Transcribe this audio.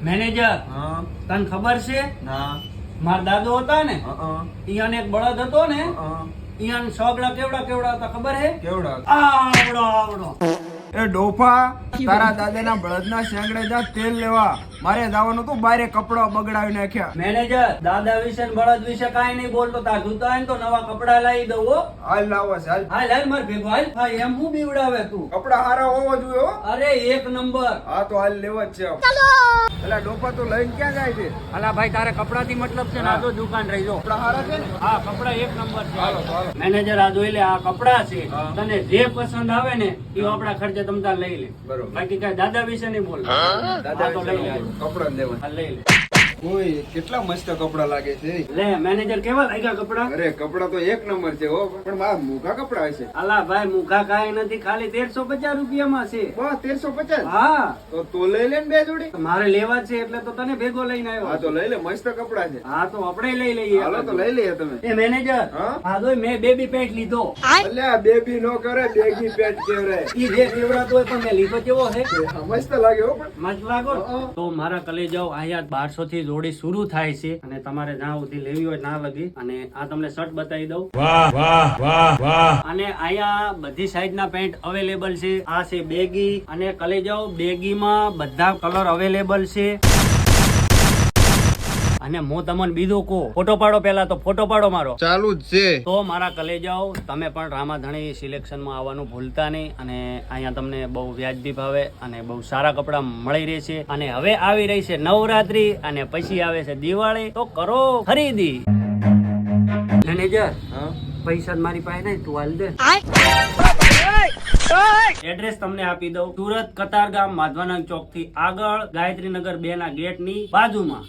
Manager તને ખબર છે મારા દાદો હતા ને ઈયાને એક બળદ હતો ને ઈયાને સગડા કેવડા કેવડા હતા ખબર હે કેવડા આવડો આવડો એ ડોફા તારા દાદાના બળદના શેંગડે જા તેલ લેવા મારે જવાનું તું બારે કપડા બગડાવી નાખ્યા મેનેજર દાદા વિશે ને બળદ વિશે કાઈ નહીં બોલતો તાર જોતા હોય ને તો નવા કપડા લાવી દઉં હો હાલ લાવો છે હાલ હાલ હાલ માર ભેગો હાલ હા એમ હું બીવડાવે તું કપડા હારા હોવા જોઈએ હો અરે એક નંબર હા તો હાલ લેવા જ છે પેલા ડોફા તું લઈને ક્યાં જાય છે અલા ભાઈ તારે કપડાથી મતલબ છે ને આ તો દુકાન રહી જો કપડા હારા છે ને હા કપડા એક નંબર છે હાલો તો હાલો મેનેજર આ જોઈ લે આ કપડા છે હા. તને જે પસંદ આવે ને એ આપડા ખર્ચે તમ તાર લઈ લે બરોબર. બાકી કઈ દાદા વિશે નહીં બોલ દાદા તો લઈ લે કપડા લેવા હા, લઈ લે ઓય કેટલા મસ્ત કપડા લાગે છે લે મેનેજર કેવા લાગ્યા કપડા અરે કપડા તો એક નંબર છે હો પણ મારા મોઘા કપડા હશે અલા ભાઈ મુખા કાઈ નથી ખાલી 1350 રૂપિયામાં છે બસ 1350 હા તો લઈ લે ને બે જોડી મારે લેવા છે એટલે તો તને ભેગો લઈને હા આવ્યો તો લઈ લે મસ્ત કપડા છે હા તો આપણે લઈ લઈએ હાલો તો લઈ લઈએ તમે એ મેનેજર હા? હા તો મેં બેબી પેન્ટ લીધો અલ્યા બેબી નો કરે બેગી પેન્ટ કેવરે ઈ જે ફેવરાતો હોય પણ મેં લીધો કેવો છે મસ્ત લાગે હો પણ મસ્ત લાગો તો મારા કલેજાઓ અહીંયા 1200 થી જોડી શરૂ થાય છે અને તમારે જ્યાં સુધી લેવી હોય ના લગી અને આ તમને શર્ટ બતાવી દઉં વાહ વાહ વાહ વાહ અને અહીંયા બધી સાઈઝ ના પેન્ટ અવેલેબલ છે આ છે બેગી અને કલેજાઓ બેગીમાં બધા કલર અવેલેબલ છે અને હું તમને બીજું કહું ફોટો પાડો પેલા તો ફોટો પાડો મારો ચાલુ જ છે તો મારા કલેજાઓ તમે પણ રામાધણી સિલેક્શનમાં આવવાનું ભૂલતા નહીં અને અહીંયા તમને બહુ વ્યાજબી ભાવે અને બહુ સારા કપડા મળી રહે છે અને હવે આવી રહી છે નવરાત્રી અને પછી આવે છે દિવાળી તો કરો ખરીદી મેનેજર હા પૈસા જ મારી પાસે નહીં તું હાલ દે એડ્રેસ તમને આપી દઉં સુરત કતારગામ માધવાનંદ ચોક થી આગળ ગાયત્રીનગર 2 ના ગેટ ની બાજુમાં